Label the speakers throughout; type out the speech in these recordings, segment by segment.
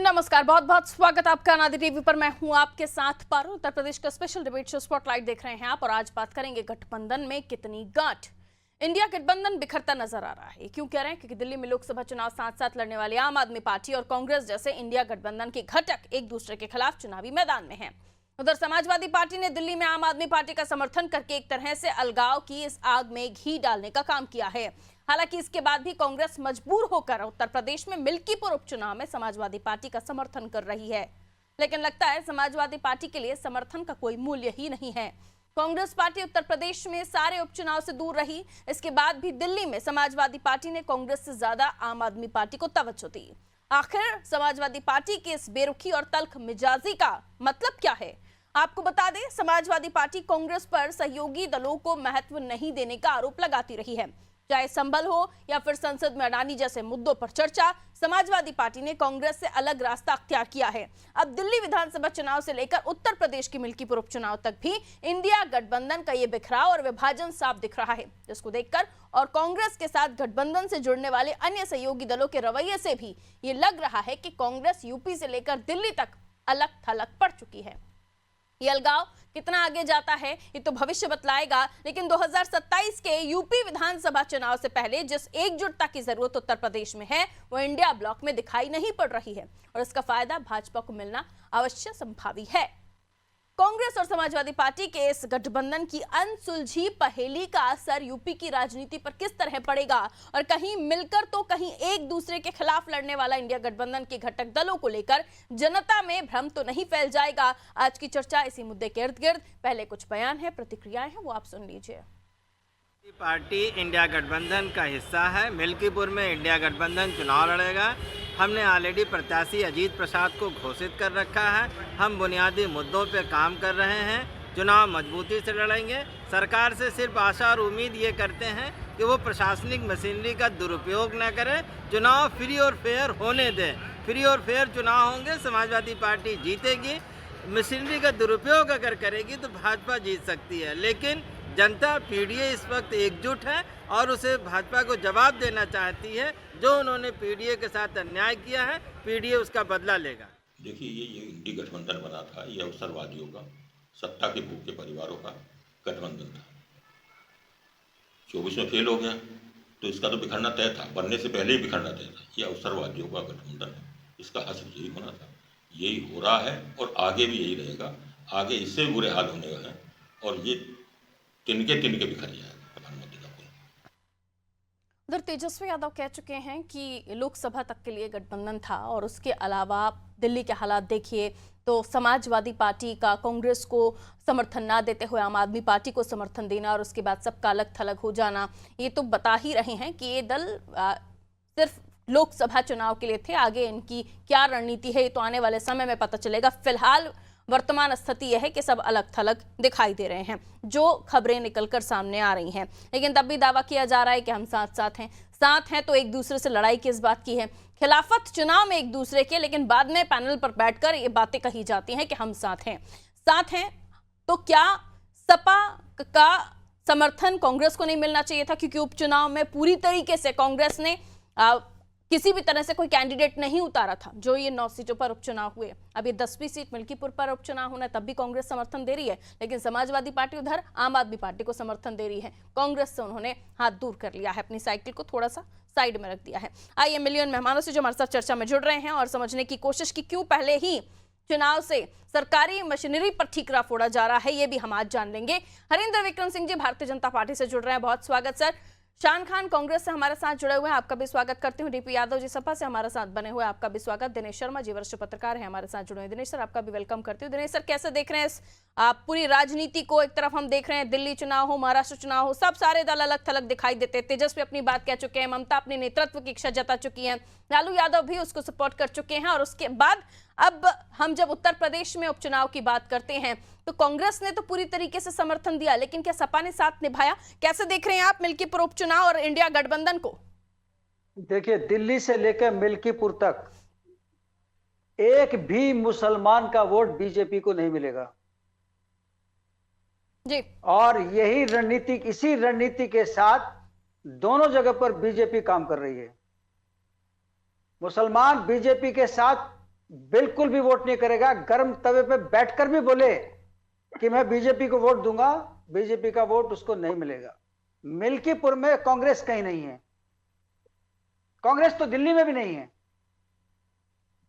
Speaker 1: नमस्कार, बहुत बहुत स्वागत आपका नादी टीवी पर। मैं हूं आपके साथ पारो। उत्तर प्रदेश का स्पेशल डिबेट शो स्पॉटलाइट देख रहे हैं आप, और आज बात करेंगे गठबंधन में कितनी गांठ। इंडिया गठबंधन बिखरता नजर आ रहा है। क्यों कह रहे हैं? क्योंकि दिल्ली में लोकसभा चुनाव साथ साथ लड़ने वाली आम आदमी पार्टी और कांग्रेस जैसे इंडिया गठबंधन के घटक एक दूसरे के खिलाफ चुनावी मैदान में हैं। उधर समाजवादी पार्टी ने दिल्ली में आम आदमी पार्टी का समर्थन करके एक तरह से अलगाव की इस आग में घी डालने का काम किया है। हालांकि इसके बाद भी कांग्रेस मजबूर होकर उत्तर प्रदेश में मिल्कीपुर उपचुनाव में समाजवादी पार्टी का समर्थन कर रही है। लेकिन लगता है समाजवादी पार्टी के लिए समर्थन का कोई मूल्य ही नहीं है। कांग्रेस पार्टी उत्तर प्रदेश में सारे उपचुनाव से दूर रही। इसके बाद भी दिल्ली में समाजवादी पार्टी ने कांग्रेस से ज्यादा आम आदमी पार्टी को तवज्जो दी। आखिर समाजवादी पार्टी की इस बेरुखी और तल्ख मिजाजी का मतलब क्या है? आपको बता दें, समाजवादी पार्टी कांग्रेस पर सहयोगी दलों को महत्व नहीं देने का आरोप लगाती रही है। चाहे संभल हो या फिर संसद में अडानी जैसे मुद्दों पर चर्चा, समाजवादी पार्टी ने कांग्रेस से अलग रास्ता अख्तियार किया है। अब दिल्ली विधानसभा चुनाव से लेकर उत्तर प्रदेश की मिल्कीपुर उपचुनाव तक भी इंडिया गठबंधन का ये बिखराव और विभाजन साफ दिख रहा है, जिसको देखकर और कांग्रेस के साथ गठबंधन से जुड़ने वाले अन्य सहयोगी दलों के रवैये से भी ये लग रहा है कि कांग्रेस यूपी से लेकर दिल्ली तक अलग थलग पड़ चुकी है। ये अलगाव कितना आगे जाता है ये तो भविष्य बतलाएगा, लेकिन 2027 के यूपी विधानसभा चुनाव से पहले जिस एकजुटता की जरूरत उत्तर प्रदेश में है वो इंडिया ब्लॉक में दिखाई नहीं पड़ रही है, और इसका फायदा भाजपा को मिलना अवश्य संभावी है। कांग्रेस और समाजवादी पार्टी के इस गठबंधन की अनसुलझी पहेली का असर यूपी की राजनीति पर किस तरह पड़ेगा, और कहीं मिलकर तो कहीं एक दूसरे के खिलाफ लड़ने वाला इंडिया गठबंधन के घटक दलों को लेकर जनता में भ्रम तो नहीं फैल जाएगा? आज की चर्चा इसी मुद्दे के इर्द गिर्द। पहले कुछ बयान है, प्रतिक्रियाएं हैं, वो आप सुन लीजिए।
Speaker 2: पार्टी इंडिया गठबंधन का हिस्सा है। मिल्कीपुर में इंडिया गठबंधन चुनाव लड़ेगा। हमने ऑलरेडी प्रत्याशी अजीत प्रसाद को घोषित कर रखा है। हम बुनियादी मुद्दों पर काम कर रहे हैं। चुनाव मजबूती से लड़ेंगे। सरकार से सिर्फ आशा और उम्मीद ये करते हैं कि वो प्रशासनिक मशीनरी का दुरुपयोग न करे, चुनाव फ्री और फेयर होने दें। फ्री और फेयर चुनाव होंगे, समाजवादी पार्टी जीतेगी। मशीनरी का दुरुपयोग अगर करेगी तो भाजपा जीत सकती है, लेकिन जनता पीडीए इस वक्त एकजुट है और उसे भाजपा को जवाब देना चाहती है। जो उन्होंने पीडीए के साथ अन्याय किया है, पीडीए उसका बदला लेगा।
Speaker 3: देखिए, ये इंडी गठबंधन बना था, ये अवसरवादियों का, सत्ता के भूख के परिवारों का गठबंधन था। 24 में फेल हो गया तो इसका तो बिखरना तय था, बनने से पहले ही बिखरना तय था। ये अवसरवादियों का गठबंधन है, इसका हश्र यही होना था, यही हो रहा है और आगे भी यही रहेगा। आगे इससे बुरे हाल होने हैं और ये तिनके बिखर जाएगा प्रधानमंत्री का पुल।
Speaker 1: उधर तेजस्वी यादव कह चुके हैं कि लोकसभा तक के लिए गठबंधन था, और उसके अलावा दिल्ली के हालात देखिए तो समाजवादी पार्टी का कांग्रेस को समर्थन ना देते हुए आम आदमी पार्टी को समर्थन देना और उसके बाद सबका अलग थलग हो जाना, ये तो बता ही रहे हैं कि ये दल सिर्फ लोकसभा चुनाव के लिए थे। आगे इनकी क्या रणनीति है ये तो आने वाले समय में पता चलेगा। फिलहाल वर्तमान स्थिति यह है कि सब अलग थलग दिखाई दे रहे हैं, जो खबरें निकलकर सामने आ रही हैं। लेकिन तब भी दावा किया जा रहा है कि हम साथ हैं तो एक दूसरे से लड़ाई किस बात की है? खिलाफत चुनाव में एक दूसरे के, लेकिन बाद में पैनल पर बैठकर ये बातें कही जाती हैं कि हम साथ हैं। तो क्या सपा का समर्थन कांग्रेस को नहीं मिलना चाहिए था? क्योंकि उपचुनाव में पूरी तरीके से कांग्रेस ने किसी भी तरह से कोई कैंडिडेट नहीं उतारा था। जो ये 9 सीटों पर उपचुनाव हुए, अब ये 10वीं सीट मिल्कीपुर पर उपचुनाव होना है, तब भी कांग्रेस समर्थन दे रही है। लेकिन समाजवादी पार्टी उधर आम आदमी पार्टी को समर्थन दे रही है। कांग्रेस से उन्होंने हाथ दूर कर लिया है, अपनी साइकिल को थोड़ा सा साइड में रख दिया है। आइए मिलियन मेहमानों से जो हमारे साथ चर्चा में जुड़ रहे हैं और समझने की कोशिश की क्यों पहले ही चुनाव से सरकारी मशीनरी पर ठीकरा फोड़ा जा रहा है, ये भी हम आज जान लेंगे। हरिंदर विक्रम सिंह जी भारतीय जनता पार्टी से जुड़ रहे हैं, बहुत स्वागत सर। शान खान कांग्रेस से हमारे साथ जुड़े हुए हैं, आपका भी स्वागत करती हूँ। डीपी यादव जी सपा से हमारे साथ बने हुए, आपका भी स्वागत। दिनेश शर्मा जी वरिष्ठ पत्रकार हैं, हमारे साथ जुड़े हुए। दिनेश सर, आपका भी वेलकम करती हूँ। दिनेश सर, कैसे देख रहे हैं इस पूरी राजनीति को? एक तरफ हम देख रहे हैं दिल्ली चुनाव हो, महाराष्ट्र चुनाव हो, सब सारे दल अलग थलग दिखाई देते। तेजस्वी अपनी बात कह चुके हैं, ममता अपने नेतृत्व की इच्छा जता चुकी है, लालू यादव भी उसको सपोर्ट कर चुके हैं। और उसके बाद अब हम जब उत्तर प्रदेश में उपचुनाव की बात करते हैं तो कांग्रेस ने तो पूरी तरीके से समर्थन दिया, लेकिन क्या सपा ने साथ निभाया? कैसे देख रहे हैं आप मिल्कीपुर उपचुनाव और इंडिया गठबंधन को?
Speaker 4: देखिए, दिल्ली से लेकर मिल्कीपुर तक एक भी मुसलमान का वोट बीजेपी को नहीं मिलेगा
Speaker 1: जी।
Speaker 4: और इसी रणनीति के साथ दोनों जगह पर बीजेपी काम कर रही है। मुसलमान बीजेपी के साथ बिल्कुल भी वोट नहीं करेगा। गर्म तवे पे बैठकर भी बोले कि मैं बीजेपी को वोट दूंगा, बीजेपी का वोट उसको नहीं मिलेगा। मिल्कीपुर में कांग्रेस कहीं नहीं है, कांग्रेस तो दिल्ली में भी नहीं है,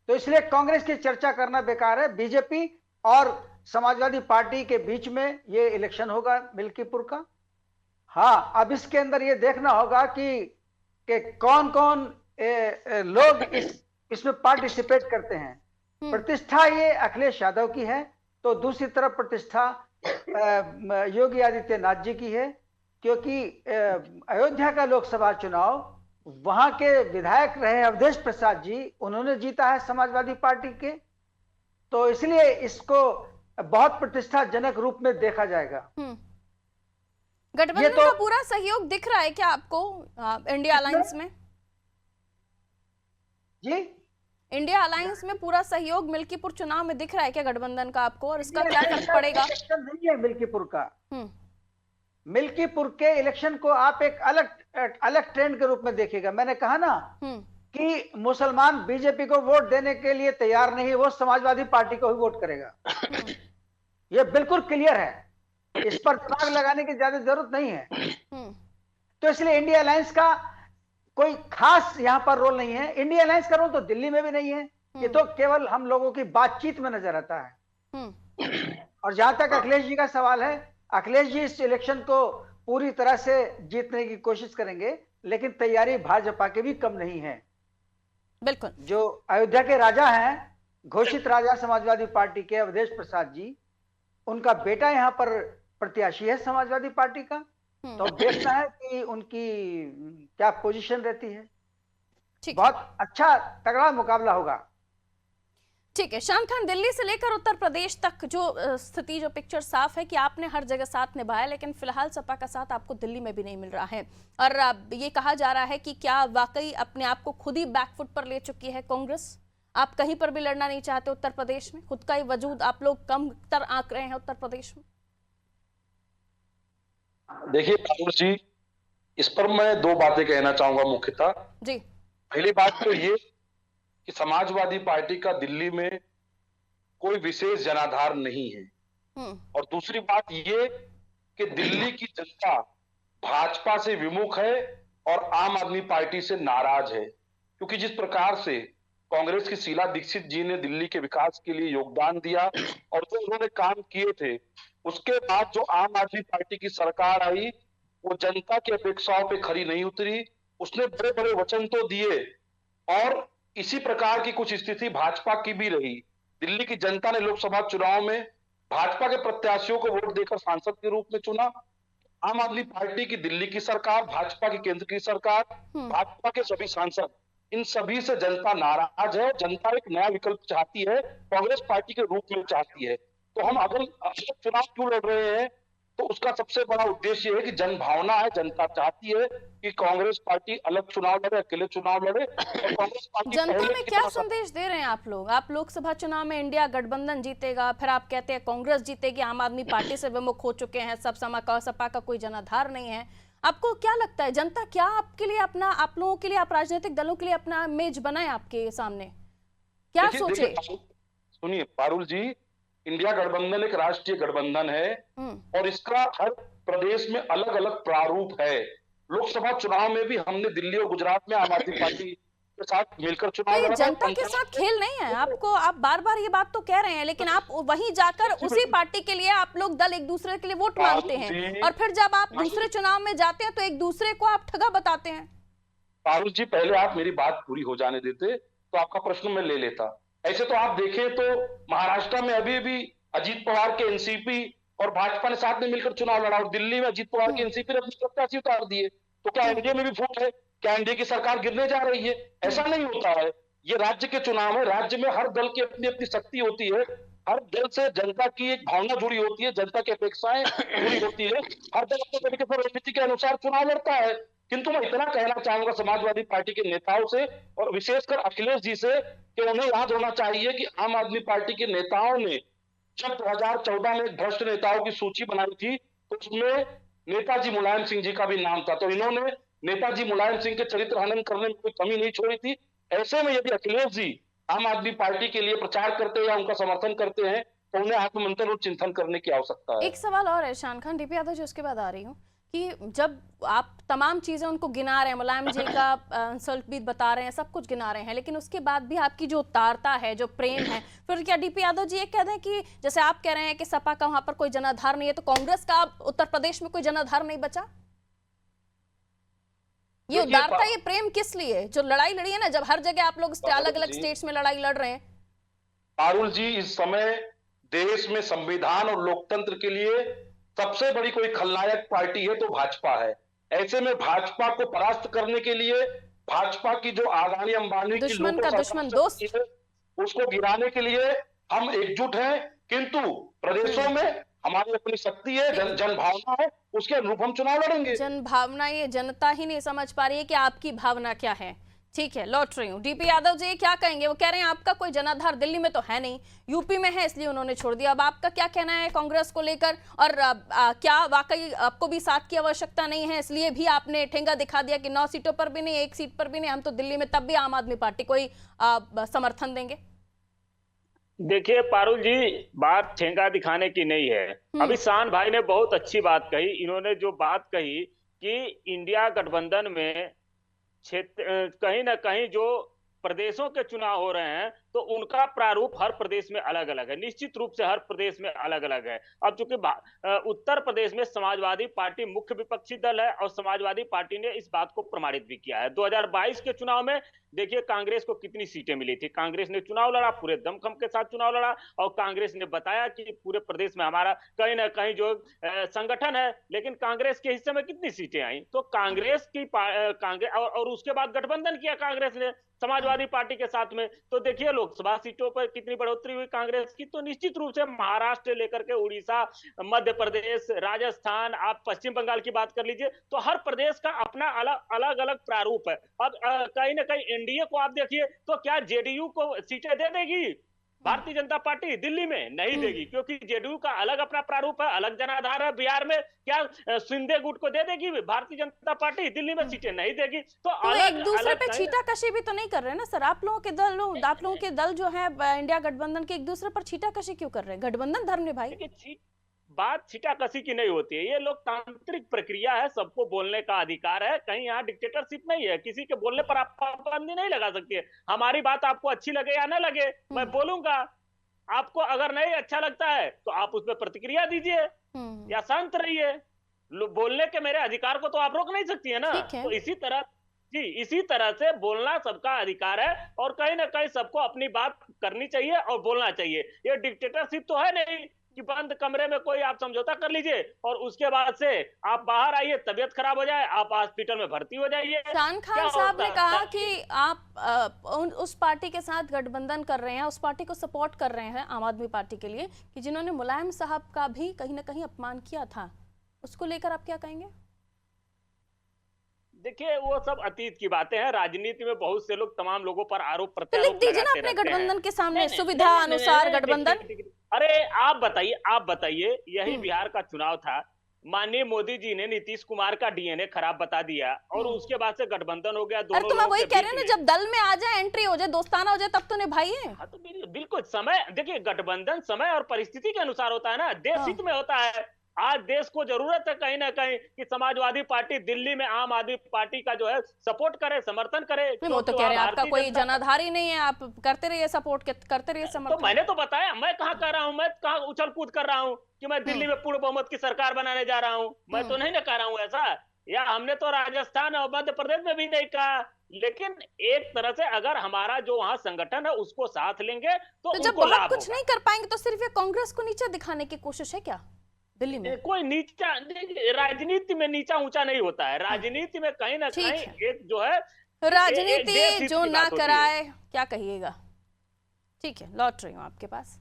Speaker 4: तो इसलिए कांग्रेस की चर्चा करना बेकार है। बीजेपी और समाजवादी पार्टी के बीच में ये इलेक्शन होगा मिल्कीपुर का। हाँ, अब इसके अंदर ये देखना होगा कि कौन कौन लोग इसमें पार्टिसिपेट करते हैं। प्रतिष्ठा ये अखिलेश यादव की है, तो दूसरी तरफ प्रतिष्ठा योगी आदित्यनाथ जी की है, क्योंकि अयोध्या का लोकसभा चुनाव वहां के विधायक रहे अवधेश प्रसाद जी, उन्होंने जीता है समाजवादी पार्टी के, तो इसलिए इसको बहुत प्रतिष्ठाजनक रूप में देखा जाएगा।
Speaker 1: गठबंधन का पूरा सहयोग दिख रहा है क्या आपको इंडिया अलायंस में?
Speaker 4: जी,
Speaker 1: इंडिया अलायंस में पूरा सहयोग मिल्कीपुर चुनाव में दिख रहा है क्या गठबंधन का आपको, और इसका क्या फर्क पड़ेगा?
Speaker 4: नहीं है मिल्कीपुर का। मिल्कीपुर के इलेक्शन को आप एक अलग ट्रेंड के रूप में देखिएगा। मैंने कहा ना कि मुसलमान बीजेपी को वोट देने के लिए तैयार नहीं, वो समाजवादी पार्टी को ही वोट करेगा। ये बिल्कुल क्लियर है, इस पर दिमाग लगाने की ज्यादा जरूरत नहीं है। तो इसलिए इंडिया अलायंस का कोई खास यहां पर रोल नहीं है। इंडिया अलायंस का रोल तो दिल्ली में भी नहीं है, ये तो केवल हम लोगों की बातचीत में नजर आता है। और जहां तक अखिलेश जी का सवाल है, अखिलेश जी इस इलेक्शन को पूरी तरह से जीतने की कोशिश करेंगे, लेकिन तैयारी भाजपा के भी कम नहीं है।
Speaker 1: बिल्कुल। जो
Speaker 4: अयोध्या के राजा हैं, घोषित राजा समाजवादी पार्टी के अवधेश प्रसाद जी, उनका बेटा यहां पर प्रत्याशी है समाजवादी पार्टी का, तो देखना है कि उनकी क्या पोजीशन रहती है। बहुत अच्छा तगड़ा मुकाबला होगा।
Speaker 1: ठीक है शान खान, दिल्ली से लेकर उत्तर प्रदेश तक जो स्थिति, जो पिक्चर साफ है कि आपने हर जगह साथ निभाया, लेकिन फिलहाल सपा का साथ आपको दिल्ली में भी नहीं मिल रहा है। और ये कहा जा रहा है कि क्या वाकई अपने आप को खुद ही बैकफुट पर ले चुकी है कांग्रेस? आप कहीं पर भी लड़ना नहीं चाहते उत्तर प्रदेश में, खुद का ही वजूद आप लोग कम तर आंक रहे हैं उत्तर प्रदेश में?
Speaker 5: देखिए राहुल जी, इस पर मैं दो बातें कहना चाहूंगा मुख्यतः जी। पहली बात तो ये कि समाजवादी पार्टी का दिल्ली में कोई विशेष जनाधार नहीं है, और दूसरी बात ये कि दिल्ली की जनता भाजपा से विमुख है और आम आदमी पार्टी से नाराज है, क्योंकि जिस प्रकार से कांग्रेस की शीला दीक्षित जी ने दिल्ली के विकास के लिए योगदान दिया और जो उन्होंने काम किए थे, उसके बाद जो आम आदमी पार्टी की सरकार आई वो जनता की अपेक्षाओं पे खरी नहीं उतरी। उसने बड़े बड़े वचन तो दिए, और इसी प्रकार की कुछ स्थिति भाजपा की भी रही। दिल्ली की जनता ने लोकसभा चुनाव में भाजपा के प्रत्याशियों को वोट देकर सांसद के रूप में चुना। आम आदमी पार्टी की दिल्ली की सरकार, भाजपा की केंद्र की सरकार, भाजपा के सभी सांसद, इन सभी से जनता नाराज है। जनता एक नया विकल्प चाहती है, कांग्रेस पार्टी के रूप में चाहती है। तो हम अगर चुनाव क्यों लड़ रहे हैं, तो उसका सबसे बड़ा उद्देश्य है कि जन भावना है, जनता चाहती है कि कांग्रेस पार्टी अलग चुनाव लड़े, अकेले चुनाव लड़े। और कांग्रेस पार्टी
Speaker 1: जनता में क्या संदेश दे रहे हैं आप लोग? आप लोकसभा चुनाव में इंडिया गठबंधन जीतेगा, फिर आप कहते हैं कांग्रेस जीतेगी, आम आदमी पार्टी से विमुख हो चुके हैं, सब सपा का कोई जनाधार नहीं है। आपको क्या लगता है जनता क्या आपके लिए अपना, आप लोगों के लिए, आप राजनीतिक दलों के लिए अपना इमेज बनाए आपके सामने, क्या सोचे?
Speaker 5: सुनिए पारुल जी, इंडिया गठबंधन एक राष्ट्रीय गठबंधन है और इसका हर प्रदेश में अलग अलग प्रारूप है। लोकसभा चुनाव में भी हमने दिल्ली और गुजरात में आम आदमी पार्टी के साथ मिलकर चुनाव लड़ा।
Speaker 1: जनता के साथ खेल नहीं है आपको, आप बार बार ये बात तो कह रहे हैं, लेकिन आप वहीं जाकर उसी पार्टी के लिए आप लोग दल एक दूसरे के लिए वोट मांगते हैं, और फिर जब आप दूसरे चुनाव में जाते हैं तो एक दूसरे को आप ठगा बताते हैं।
Speaker 5: पारुल जी, पहले आप मेरी बात पूरी हो जाने देते तो आपका प्रश्न मैं ले लेता। ऐसे तो आप देखें तो महाराष्ट्र में अभी भी अजीत पवार के एनसीपी और भाजपा ने साथ में मिलकर चुनाव लड़ा, और दिल्ली में अजीत पवार के एनसीपी ने अपने प्रत्याशी उतार दिए। तो क्या एनडीए में भी फूट है? क्या एनडीए की सरकार गिरने जा रही है? ऐसा नहीं होता है। ये राज्य के चुनाव है, राज्य में हर दल की अपनी अपनी शक्ति होती है, हर दल से जनता की एक भावना जुड़ी होती है, जनता की अपेक्षाएं जुड़ी होती है, हर दल अपने तरीके से रणनीति के अनुसार चुनाव लड़ता है। किंतु मैं इतना कहना चाहूंगा समाजवादी पार्टी के नेताओं से और विशेषकर अखिलेश जी से कि उन्हें याद होना चाहिए कि आम आदमी पार्टी के नेताओं ने जब 2014 में भ्रष्ट नेताओं की सूची बनाई थी तो उसमें नेताजी मुलायम सिंह जी का भी नाम था। तो इन्होंने नेताजी मुलायम सिंह के चरित्र हनन करने में कोई कमी नहीं छोड़ी थी। ऐसे में यदि अखिलेश जी आम आदमी पार्टी के लिए प्रचार करते हैं या उनका समर्थन करते हैं, तो उन्हें आत्ममंथन और चिंतन करने की आवश्यकता है।
Speaker 1: एक सवाल और है शान खान, डीपी यादव जी, उसके बाद आ रही हूँ कि जब आप तमाम चीजें उनको गिना रहे हैं, मुलायम जी का इंसल्ट भी बता रहे हैं, सब कुछ गिना रहे हैं, लेकिन उसके बाद भी आपकी जो उदारता है, जो प्रेम है, फिर क्या डीपी यादव जी ये कह दें कि जैसे आप कह रहे हैं कि सपा का वहां पर कोई जनाधार नहीं है, तो कांग्रेस का उत्तर प्रदेश में कोई जनाधार नहीं बचा? ये उदारता, ये प्रेम किस लिए? जो लड़ाई लड़ी है ना, जब हर जगह आप लोग अलग अलग स्टेट्स में लड़ाई लड़ रहे हैं।
Speaker 5: पारुल जी, इस समय देश में संविधान और लोकतंत्र के लिए सबसे बड़ी कोई खलनायक पार्टी है तो भाजपा है। ऐसे में भाजपा को परास्त करने के लिए, भाजपा की जो अदानी अंबानी की
Speaker 1: दुश्मन का दुश्मन दोस्त,
Speaker 5: उसको गिराने के लिए हम एकजुट हैं, किंतु प्रदेशों में हमारी अपनी शक्ति है, जन भावना है, उसके अनुरूप हम चुनाव लड़ेंगे।
Speaker 1: जन भावना, ये जनता ही नहीं समझ पा रही है कि आपकी भावना क्या है। ठीक है, लौट रही हूँ। डीपी यादव जी क्या कहेंगे? वो कह रहे हैं आपका कोई जनाधार दिल्ली में तो है नहीं, यूपी में है इसलिए उन्होंने छोड़ दिया। अब आपका क्या कहना है कांग्रेस को लेकर, और क्या वाकई आपको भी साथ की आवश्यकता नहीं है, इसलिए भी आपने ठेंगा दिखा दिया कि 9 सीटों पर भी नहीं, 1 सीट पर भी नहीं, हम तो दिल्ली में तब भी आम आदमी पार्टी को ही समर्थन देंगे?
Speaker 6: देखिए पारुल जी, बात ठेंगा दिखाने की नहीं है। अभी शान भाई ने बहुत अच्छी बात कही। इन्होंने जो बात कही कि इंडिया गठबंधन में क्षेत्र कहीं ना कहीं जो प्रदेशों के चुनाव हो रहे हैं, तो उनका प्रारूप हर प्रदेश में अलग अलग है, निश्चित रूप से हर प्रदेश में अलग अलग है। अब चूंकि उत्तर प्रदेश में समाजवादी पार्टी मुख्य विपक्षी दल है और समाजवादी पार्टी ने इस बात को प्रमाणित भी किया है। 2022 के चुनाव में देखिए कांग्रेस को कितनी सीटें मिली थी। कांग्रेस ने चुनाव लड़ा, पूरे दमखम के साथ चुनाव लड़ा, और कांग्रेस ने बताया कि पूरे प्रदेश में हमारा कहीं ना कहीं जो संगठन है, लेकिन कांग्रेस के हिस्से में कितनी सीटें आई? तो कांग्रेस की कांग्रेस और उसके बाद गठबंधन किया कांग्रेस ने समाजवादी पार्टी के साथ में, तो देखिए लोकसभा सीटों पर कितनी बढ़ोतरी हुई कांग्रेस की। तो निश्चित रूप से महाराष्ट्र लेकर के उड़ीसा, मध्य प्रदेश, राजस्थान, आप पश्चिम बंगाल की बात कर लीजिए, तो हर प्रदेश का अपना अलग अलग प्रारूप है। अब कहीं ना कहीं एनडीए को आप देखिए, तो क्या जेडीयू को सीटें दे देगी भारतीय जनता पार्टी? दिल्ली में नहीं देगी, क्योंकि जेडीयू का अलग अपना प्रारूप है, अलग जनाधार है। बिहार में क्या शिंदे गुट को दे देगी भारतीय जनता पार्टी? दिल्ली में सीटें नहीं देगी। तो अलग
Speaker 1: एक दूसरे पे छीटाकशी भी तो नहीं कर रहे ना सर? आप लोगों के दल जो है इंडिया गठबंधन के, एक दूसरे पर छीटाकशी क्यों कर रहे हैं? गठबंधन धर्म निभाई।
Speaker 6: बात छीटाकशी की नहीं होती है, ये लोकतांत्रिक प्रक्रिया है, सबको बोलने का अधिकार है। कहीं यहाँ डिक्टेटरशिप नहीं है, किसी के बोलने पर आप पाबंदी नहीं लगा सकते। हमारी बात आपको अच्छी लगे या ना लगे, मैं बोलूंगा। आपको अगर नहीं अच्छा लगता है तो आप उस पर प्रतिक्रिया दीजिए या शांत रहिए। बोलने के मेरे अधिकार को तो आप रोक नहीं सकती है ना। तो इसी तरह से बोलना सबका अधिकार है, और कहीं ना कहीं सबको अपनी बात करनी चाहिए और बोलना चाहिए। ये डिक्टेटरशिप तो है नहीं कि बंद कमरे में कोई आप समझौता कर लीजिए और उसके बाद से आप बाहर आइए, तबीयत खराब हो जाए, आप हॉस्पिटल में भर्ती हो जाइए।
Speaker 1: शान खान साहब ने कहा कि आप उस पार्टी के साथ गठबंधन कर रहे हैं, उस पार्टी को सपोर्ट कर रहे हैं, आम आदमी पार्टी के लिए, कि जिन्होंने मुलायम साहब का भी कहीं ना कहीं अपमान किया था। उसको लेकर आप क्या कहेंगे?
Speaker 6: देखिए वो सब अतीत की बातें हैं। राजनीति में बहुत से लोग तमाम लोगों पर आरोप
Speaker 1: प्रत्यारोप लिख दीजिए ना अपने गठबंधन के सामने, सुविधा अनुसार गठबंधन।
Speaker 6: अरे आप बताइए, यही बिहार का चुनाव था, माननीय मोदी जी ने नीतीश कुमार का डीएनए खराब बता दिया और उसके बाद से गठबंधन हो गया।
Speaker 1: अरे तो मैं वही कह रही हूँ ना, जब दल में आ जाए, एंट्री हो जाए, दोस्ताना हो जाए, तब तो निभाइए।
Speaker 6: हाँ तो बिल्कुल समय, देखिए गठबंधन समय और परिस्थिति के अनुसार होता है ना, देश हित में होता है। आज देश को जरूरत है कहीं ना कहीं कि समाजवादी पार्टी दिल्ली में आम आदमी पार्टी का जो है सपोर्ट करे, समर्थन करे।
Speaker 1: वो तो कह रहे हैं आपका कोई जनाधार ही नहीं है, आप करते रहिए सपोर्ट, करते रहिए समर्थन।
Speaker 6: तो मैंने तो बताया, मैं कहाँ कर रहा हूँ, मैं कहाँ उछल कूद कर रहा हूँ कि मैं दिल्ली में पूर्ण बहुमत की सरकार बनाने जा रहा हूँ। मैं तो नहीं ना कर रहा हूँ ऐसा, या हमने तो राजस्थान और मध्य प्रदेश में भी नहीं कहा। लेकिन एक तरह से अगर हमारा जो वहाँ संगठन है उसको साथ लेंगे तो
Speaker 1: जब बहुत कुछ नहीं कर पाएंगे तो सिर्फ ये कांग्रेस को नीचे दिखाने की कोशिश है क्या दिल्ली में?
Speaker 6: कोई नीचा, राजनीति में नीचा ऊंचा नहीं होता है। राजनीति में कहीं ना कहीं एक जो है,
Speaker 1: राजनीति जो ना कराए, क्या कहिएगा। ठीक है, लौट रही हूँ आपके पास।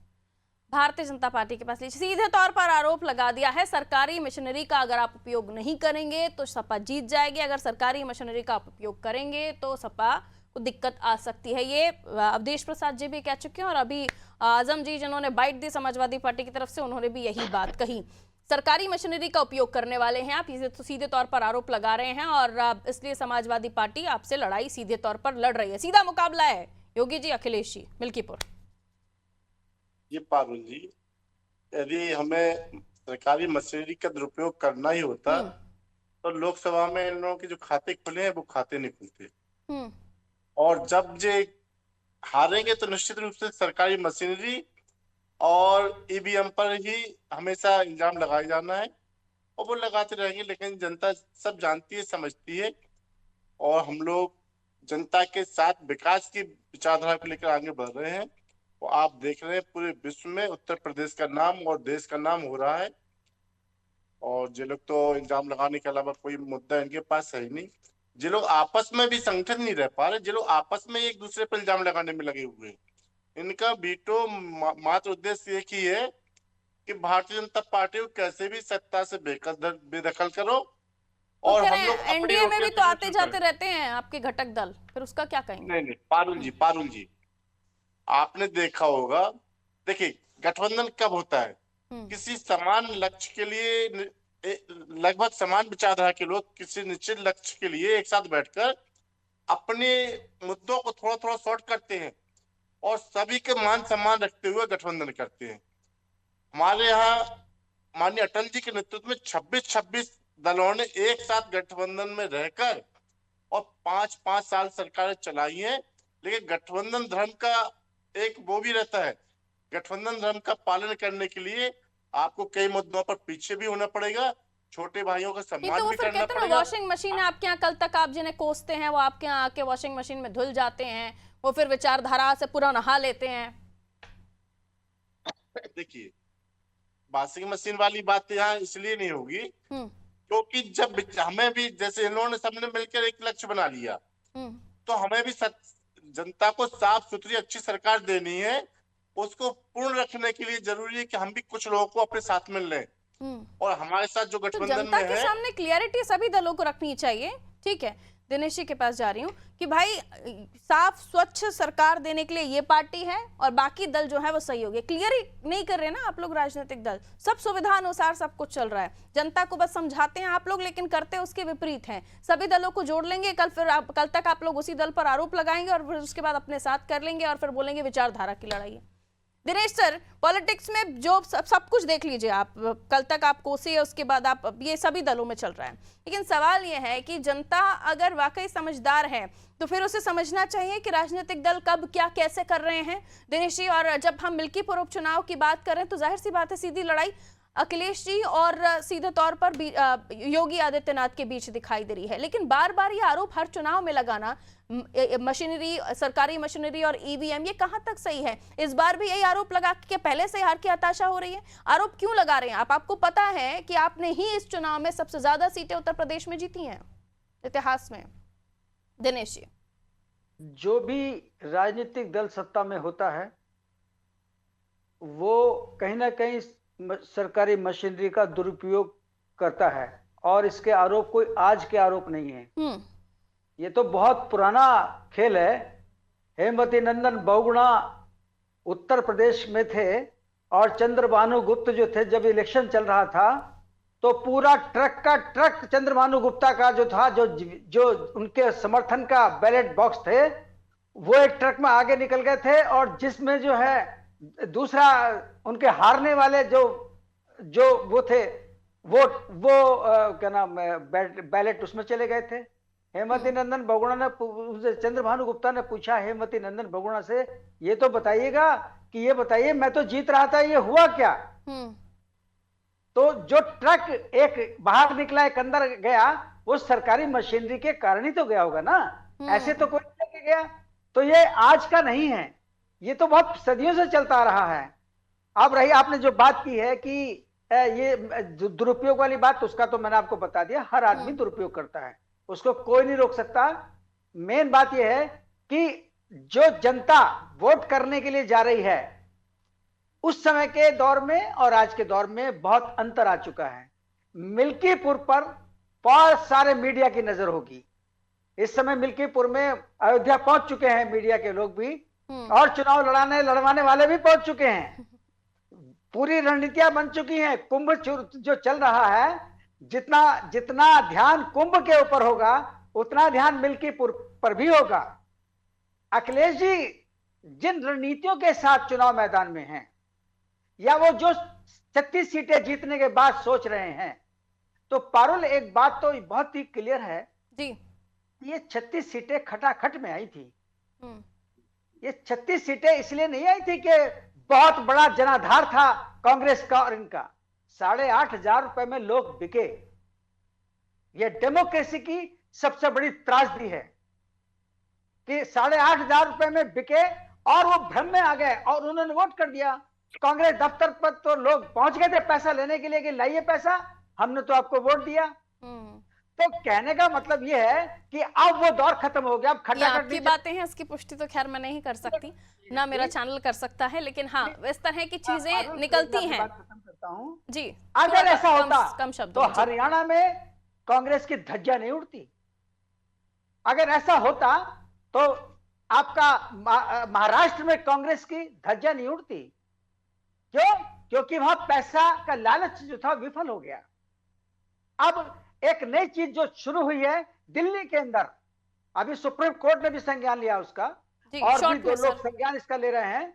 Speaker 1: भारतीय जनता पार्टी के पास सीधे तौर पर आरोप लगा दिया है, सरकारी मशीनरी का अगर आप उपयोग नहीं करेंगे तो सपा जीत जाएगी, अगर सरकारी मशीनरी का आप उपयोग करेंगे तो सपा को दिक्कत आ सकती है। ये अवधेश प्रसाद जी भी कह चुके हैं, और अभी आजम जी जिन्होंने बाइट दी समाजवादी पार्टी की तरफ से, उन्होंने भी यही बात कही। सरकारी मशीनरी का उपयोग करने वाले हैं आप, इसे तो सीधे तौर पर आरोप लगा रहे हैं, और इसलिए समाजवादी पार्टी आपसे लड़ाई सीधे तौर पर लड़ रही है। सीधा मुकाबला है, योगी जी, अखिलेश जी, मिल्कीपुर।
Speaker 7: ये पारुल जी, यदि हमें सरकारी मशीनरी का दुरुपयोग करना ही होता तो लोकसभा में इन लोगों के जो खाते खुले हैं वो खाते नहीं खुलते। और जब जे हारेंगे तो निश्चित रूप से सरकारी मशीनरी और ईवीएम पर ही हमेशा इल्जाम लगाया जाना है और वो लगाते रहेंगे। लेकिन जनता सब जानती है, समझती है, और हम लोग जनता के साथ विकास की विचारधारा को लेकर आगे बढ़ रहे हैं। वो आप देख रहे हैं पूरे विश्व में उत्तर प्रदेश का नाम और देश का नाम हो रहा है। और जो लोग तो इल्जाम लगाने के अलावा कोई मुद्दा इनके पास है ही नहीं, जो लोग आपस में भी संगठन नहीं रह पा रहे, जो लोग आपस में एक दूसरे पर इल्जाम लगाने में लगे हुए हैं, इनका वीटो मात्र उद्देश्य एक ही है कि भारतीय जनता पार्टी को कैसे भी सत्ता से बेदखल करो।
Speaker 1: और तो हम लोग एनडीए में भी तो आते जाते रहते हैं आपके घटक दल, फिर उसका क्या कहेंगे?
Speaker 7: नहीं, पारुल जी आपने देखा होगा, देखिए गठबंधन कब होता है, किसी समान लक्ष्य के लिए, लगभग समान विचारधारा के लोग किसी निश्चित लक्ष्य के लिए एक साथ बैठकर अपने मुद्दों को थोड़ा थोड़ा सॉर्ट करते हैं और सभी के मान सम्मान रखते हुए गठबंधन करते हैं। हमारे यहाँ माननीय अटल जी के नेतृत्व में 26 दलों ने एक साथ गठबंधन में रहकर और 5 साल सरकारें चलाई हैं। लेकिन गठबंधन धर्म का एक वो भी रहता है, गठबंधन धर्म का पालन करने के लिए आपको कई मुद्दों पर पीछे भी होना पड़ेगा, छोटे भाइयों का सम्मान
Speaker 1: तो
Speaker 7: भी करना पड़ेगा।
Speaker 1: वॉशिंग मशीन है आपके यहाँ, कल तक आप जिन्हें कोसते हैं वो आपके यहाँ आके वॉशिंग मशीन में धुल जाते हैं, वो फिर विचारधारा से पूरा नहा लेते हैं।
Speaker 7: देखिए वॉशिंग मशीन वाली बात यहाँ इसलिए नहीं होगी क्योंकि जब हमें भी, जैसे इन्होंने सबने मिलकर एक लक्ष्य बना लिया, तो हमें भी जनता को साफ सुथरी अच्छी सरकार देनी है। उसको पूर्ण रखने के लिए जरूरी है कि हम भी कुछ लोगों को अपने साथ में लें, और हमारे साथ जो गठबंधन
Speaker 1: जनता
Speaker 7: में
Speaker 1: के
Speaker 7: है,
Speaker 1: सामने क्लियरिटी सभी दलों को रखनी चाहिए। ठीक है, दिनेश जी के पास जा रही हूँ कि भाई साफ स्वच्छ सरकार देने के लिए ये पार्टी है और बाकी दल जो है वो सहयोगी। क्लियर ही नहीं कर रहे ना आप लोग, राजनीतिक दल सब सुविधा अनुसार सब कुछ चल रहा है, जनता को बस समझाते हैं आप लोग, लेकिन करते उसके विपरीत हैं। सभी दलों को जोड़ लेंगे, कल तक आप लोग उसी दल पर आरोप लगाएंगे और फिर उसके बाद अपने साथ कर लेंगे और फिर बोलेंगे विचारधारा की लड़ाई है। दिनेश सर, पॉलिटिक्स में जो सब कुछ देख लीजिए आप, कल तक आप कोसी है, उसके बाद आप, ये सभी दलों में चल रहा है, लेकिन सवाल ये है कि जनता अगर वाकई समझदार है तो फिर उसे समझना चाहिए कि राजनीतिक दल कब क्या कैसे कर रहे हैं। दिनेश जी, और जब हम मिल्कीपुर उपचुनाव की बात करें तो जाहिर सी बात है सीधी लड़ाई अखिलेश जी और सीधे तौर पर योगी आदित्यनाथ के बीच दिखाई दे रही है, लेकिन बार बार ये आरोप हर चुनाव में लगाना, मशीनरी, सरकारी मशीनरी और ईवीएम, ये कहां तक सही है? इस बार भी यही आरोप लगा के पहले से हार की हताशा हो रही है। आरोप क्यों लगा रहे हैं आप? आपको पता है कि आपने ही इस चुनाव में सबसे ज्यादा सीटें उत्तर प्रदेश में जीती हैं इतिहास में। दिनेश जी,
Speaker 4: जो भी राजनीतिक दल सत्ता में होता है वो कहीं ना कहीं सरकारी मशीनरी का दुरुपयोग करता है, और इसके आरोप कोई आज के आरोप नहीं है, ये तो बहुत पुराना खेल है। हेमवती नंदन बहुगुणा उत्तर प्रदेश में थे और चंद्रभानु गुप्त जो थे, जब इलेक्शन चल रहा था तो पूरा ट्रक का ट्रक चंद्रभानु गुप्ता का जो था, जो उनके समर्थन का बैलेट बॉक्स थे, वो एक ट्रक में आगे निकल गए थे, और जिसमें जो है दूसरा उनके हारने वाले जो वो थे वो क्या नाम बैलेट उसमें चले गए थे। हेमवती नंदन बहुगुणा ने, चंद्रभानु गुप्ता ने पूछा हेमवती नंदन बहुगुणा से, ये तो बताइएगा कि ये बताइए मैं तो जीत रहा था, ये हुआ क्या? तो जो ट्रक एक बाहर निकला एक अंदर गया, वो सरकारी मशीनरी के कारण ही तो गया होगा ना, ऐसे तो कोई नहीं गया। तो ये आज का नहीं है, ये तो बहुत सदियों से चलता आ रहा है। अब रही आपने जो बात की है कि ये दुरुपयोग वाली बात, उसका तो मैंने आपको बता दिया, हर आदमी दुरुपयोग करता है, उसको कोई नहीं रोक सकता। मेन बात यह है कि जो जनता वोट करने के लिए जा रही है, उस समय के दौर में और आज के दौर में बहुत अंतर आ चुका है। मिल्कीपुर पर बहुत सारे मीडिया की नजर होगी। इस समय मिल्कीपुर में अयोध्या पहुंच चुके हैं मीडिया के लोग भी, और चुनाव लड़वाने वाले भी पहुंच चुके हैं। पूरी रणनीतियां बन चुकी हैं। कुंभ जो चल रहा है, जितना ध्यान कुंभ के ऊपर होगा उतना ध्यान मिल्कीपुर पर भी होगा। अखिलेश जी जिन रणनीतियों के साथ चुनाव मैदान में हैं, या वो जो 36 सीटें जीतने के बाद सोच रहे हैं, तो पारुल एक बात तो बहुत ही क्लियर है
Speaker 1: जी,
Speaker 4: ये 36 सीटें खटाखट में आई थी। ये 36 सीटें इसलिए नहीं आई थी कि बहुत बड़ा जनाधार था कांग्रेस का और इनका। 8,500 रुपए में लोग बिके। ये डेमोक्रेसी की सबसे बड़ी त्रासदी है कि 8,500 रुपए में बिके और वो भ्रम में आ गए और उन्होंने वोट कर दिया। कांग्रेस दफ्तर पर तो लोग पहुंच गए थे पैसा लेने के लिए कि लाइए पैसा, हमने तो आपको वोट दिया। तो कहने का मतलब ये है कि अब वो दौर खत्म हो गया। अब खटाखट
Speaker 1: की बातें हैं, इसकी पुष्टि तो खैर मैं नहीं कर सकती, ना मेरा चैनल कर सकता है, लेकिन हाँ इस तरह की चीजें निकलती हैं।
Speaker 4: खत्म करता हूं
Speaker 1: जी,
Speaker 4: अगर ऐसा होता
Speaker 1: कम शब्द
Speaker 4: तो हरियाणा में कांग्रेस की धज्जियां नहीं उड़ती। अगर ऐसा होता तो आपका महाराष्ट्र में कांग्रेस की धज्जियां नहीं उड़ती। क्यों? क्योंकि वहां पैसा का लालच जो था विफल हो गया। अब एक नई चीज जो शुरू हुई है दिल्ली के अंदर, अभी सुप्रीम कोर्ट ने भी संज्ञान लिया उसका, और भी 2 लोग संज्ञान इसका ले रहे हैं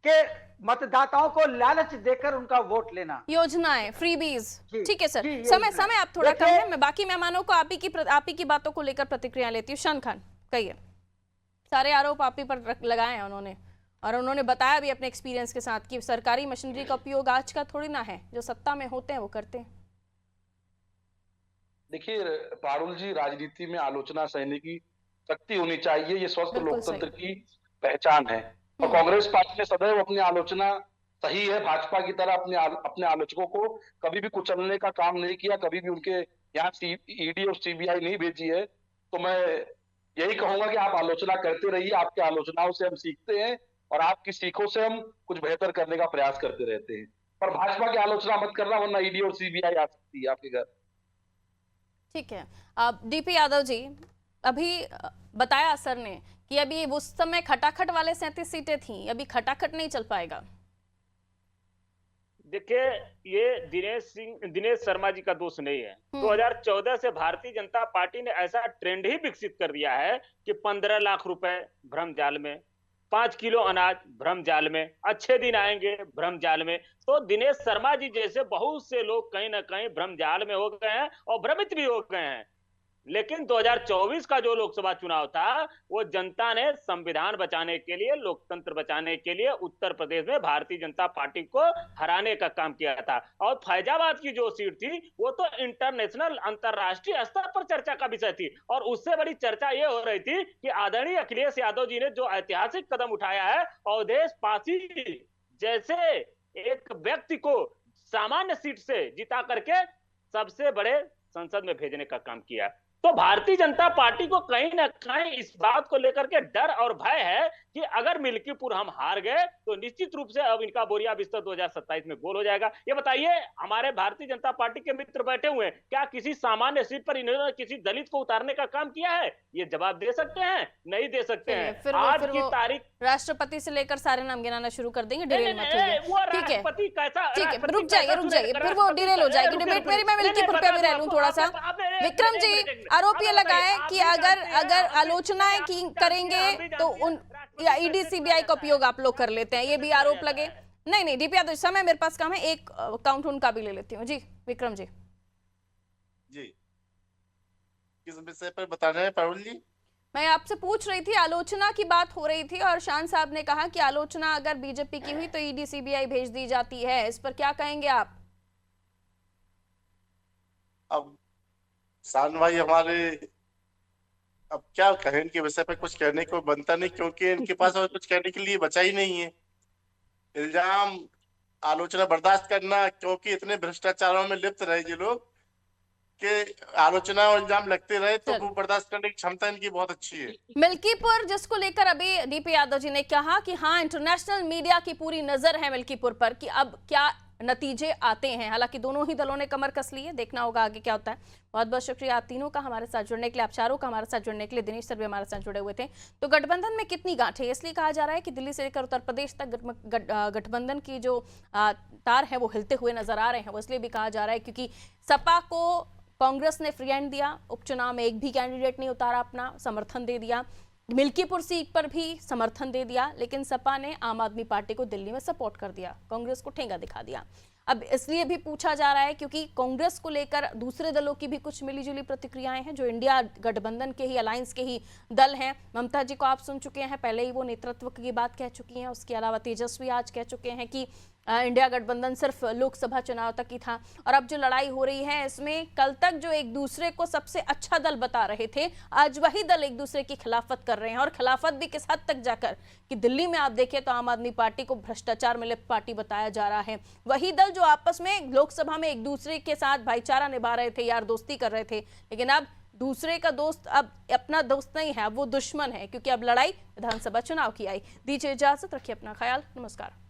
Speaker 4: कि मतदाताओं को लालच देकर उनका वोट लेना,
Speaker 1: योजनाएं, फ्रीबीज। ठीक है सर, समय आप थोड़ा कम है, मैं बाकी मेहमानों को आप ही की बातों को लेकर प्रतिक्रिया लेती हूँ। शान खान, कहिए। सारे आरोप आप ही पर लगाए हैं उन्होंने, और उन्होंने बताया भी अपने एक्सपीरियंस के साथ कि सरकारी मशीनरी का उपयोग आज का थोड़ी ना है, जो सत्ता में होते हैं वो करते हैं।
Speaker 5: देखिए पारुल जी, राजनीति में आलोचना सहने की शक्ति होनी चाहिए, ये स्वस्थ लोकतंत्र की पहचान है। और कांग्रेस पार्टी ने सदैव अपनी आलोचना, सही है, भाजपा की तरह अपने आलोचकों को कभी भी कुचलने का काम नहीं किया, कभी भी उनके यहाँ ईडी और सीबीआई नहीं भेजी है। तो मैं यही कहूंगा कि आप आलोचना करते रहिए, आपकी आलोचनाओं से हम सीखते हैं और आपकी सीखों से हम कुछ बेहतर करने का प्रयास करते रहते हैं। पर भाजपा की आलोचना मत करना, वरना ईडी और सीबीआई आ सकती है आपके घर।
Speaker 1: ठीक है। अब डीपी यादव जी, अभी बताया सर ने कि अभी उस समय खटाखट वाले 37 सीटें थी, अभी खटाखट नहीं चल पाएगा।
Speaker 6: देखिए, ये दिनेश शर्मा जी का दोष नहीं है। 2014 से भारतीय जनता पार्टी ने ऐसा ट्रेंड ही विकसित कर दिया है कि 15 लाख रुपए भ्रम जाल में, 5 किलो अनाज भ्रम जाल में, अच्छे दिन आएंगे भ्रम जाल में। तो दिनेश शर्मा जी जैसे बहुत से लोग कहीं ना कहीं भ्रम जाल में हो गए हैं और भ्रमित भी हो गए हैं। लेकिन 2024 का जो लोकसभा चुनाव था, वो जनता ने संविधान बचाने के लिए, लोकतंत्र बचाने के लिए उत्तर प्रदेश में भारतीय जनता पार्टी को हराने का काम किया था। और फैजाबाद की जो सीट थी वो तो इंटरनेशनल, अंतरराष्ट्रीय स्तर पर चर्चा का विषय थी। और उससे बड़ी चर्चा ये हो रही थी कि आदरणीय अखिलेश यादव जी ने जो ऐतिहासिक कदम उठाया है, अवधेश पासी जैसे एक व्यक्ति को सामान्य सीट से जिता करके सबसे बड़े संसद में भेजने का काम किया। तो भारतीय जनता पार्टी को कहीं ना कहीं इस बात को लेकर के डर और भय है कि अगर मिल्कीपुर हम हार गए तो निश्चित रूप से अब इनका बोरिया बिस्तर 2027 में गोल हो जाएगा। ये बताइए, हमारे भारतीय जनता पार्टी के मित्र बैठे हुए हैं, क्या किसी सामान्य सीट पर इन्होंने किसी दलित को उतारने का काम किया है? ये जवाब दे सकते हैं? नहीं दे सकते हैं। आज की तारीख
Speaker 1: राष्ट्रपति से लेकर सारे नाम गिनाना शुरू कर देंगे। डिरेल मत होइए, ठीक है,
Speaker 6: कैसा,
Speaker 1: ठीक है, रुक जाइए, फिर वो डिरेल हो जाएगी डिबेट मेरी। मैं मिल्कीपुर पे भी रह लूं थोड़ा सा। विक्रम जी, आरोप ये लगाए कि अगर आलोचनाएं की करेंगे तो उन ईडी सीबीआई का उपयोग आप लोग कर लेते हैं, ये भी आरोप लगे। नहीं डीपी यादव, समय मेरे पास कम है, एक काउंट उनका भी ले लेती हूँ। जी विक्रम जी,
Speaker 7: किस विषय पर बताना है पारुल जी?
Speaker 1: मैं आपसे पूछ रही थी, आलोचना की बात हो रही थी और शान साहब ने कहा कि आलोचना अगर बीजेपी की हुई तो ईडी सीबीआई भेज दी जाती है, इस पर क्या कहेंगे आप?
Speaker 7: अब शान भाई हमारे, अब क्या कहें, इनके विषय पर कुछ कहने को बनता नहीं, क्योंकि इनके पास और कुछ कहने के लिए बचा ही नहीं है। इल्जाम, आलोचना बर्दाश्त करना, क्योंकि इतने भ्रष्टाचारों में लिप्त रहे ये लोग कि आलोचना और इल्जाम लगते रहे, तो वो बर्दाश्त करने की क्षमता इनकी बहुत अच्छी है।
Speaker 1: मिल्कीपुर जिसको लेकर अभी डीपी यादव जी ने कहा कि हाँ, इंटरनेशनल मीडिया की पूरी नजर है मिल्कीपुर पर कि अब क्या नतीजे आते हैं। हालांकि दोनों ही दलों ने कमर कस ली है, देखना होगा आगे क्या होता है। बहुत बहुत शुक्रिया आप तीनों का हमारे साथ जुड़ने के लिए, आप चारों का हमारे साथ जुड़ने के लिए। दिनेश सर भी हमारे साथ जुड़े हुए थे। तो गठबंधन में कितनी गांठ है, इसलिए कहा जा रहा है कि दिल्ली से लेकर उत्तर प्रदेश तक गठबंधन की जो तार है वो हिलते हुए नजर आ रहे हैं। वो इसलिए भी कहा जा रहा है क्योंकि सपा को कांग्रेस ने फ्री हैंड दिया, उपचुनाव में एक भी कैंडिडेट नहीं उतारा, अपना समर्थन दे दिया। मिल्कीपुर सीट पर भी समर्थन दे दिया, लेकिन सपा ने आम आदमी पार्टी को दिल्ली में सपोर्ट कर दिया, कांग्रेस को ठेंगा दिखा दिया। अब इसलिए भी पूछा जा रहा है क्योंकि कांग्रेस को लेकर दूसरे दलों की भी कुछ मिलीजुली प्रतिक्रियाएं हैं, जो इंडिया गठबंधन के ही, अलायंस के ही दल हैं। ममता जी को आप सुन चुके हैं, पहले ही वो नेतृत्व की बात कह चुकी हैं। उसके अलावा तेजस्वी आज कह चुके हैं कि इंडिया गठबंधन सिर्फ लोकसभा चुनाव तक ही था। और अब जो लड़ाई हो रही है इसमें कल तक जो एक दूसरे को सबसे अच्छा दल बता रहे थे, आज वही दल एक दूसरे की खिलाफत कर रहे हैं। और खिलाफत भी किस हद तक जाकर कि दिल्ली में आप देखें तो आम आदमी पार्टी को भ्रष्टाचार में लिप्त पार्टी बताया जा रहा है। वही दल जो आपस में लोकसभा में एक दूसरे के साथ भाईचारा निभा रहे थे, यार दोस्ती कर रहे थे, लेकिन अब दूसरे का दोस्त अब अपना दोस्त नहीं है, अब वो दुश्मन है, क्योंकि अब लड़ाई विधानसभा चुनाव की आई। दीजिए इजाजत, रखिए अपना ख्याल, नमस्कार।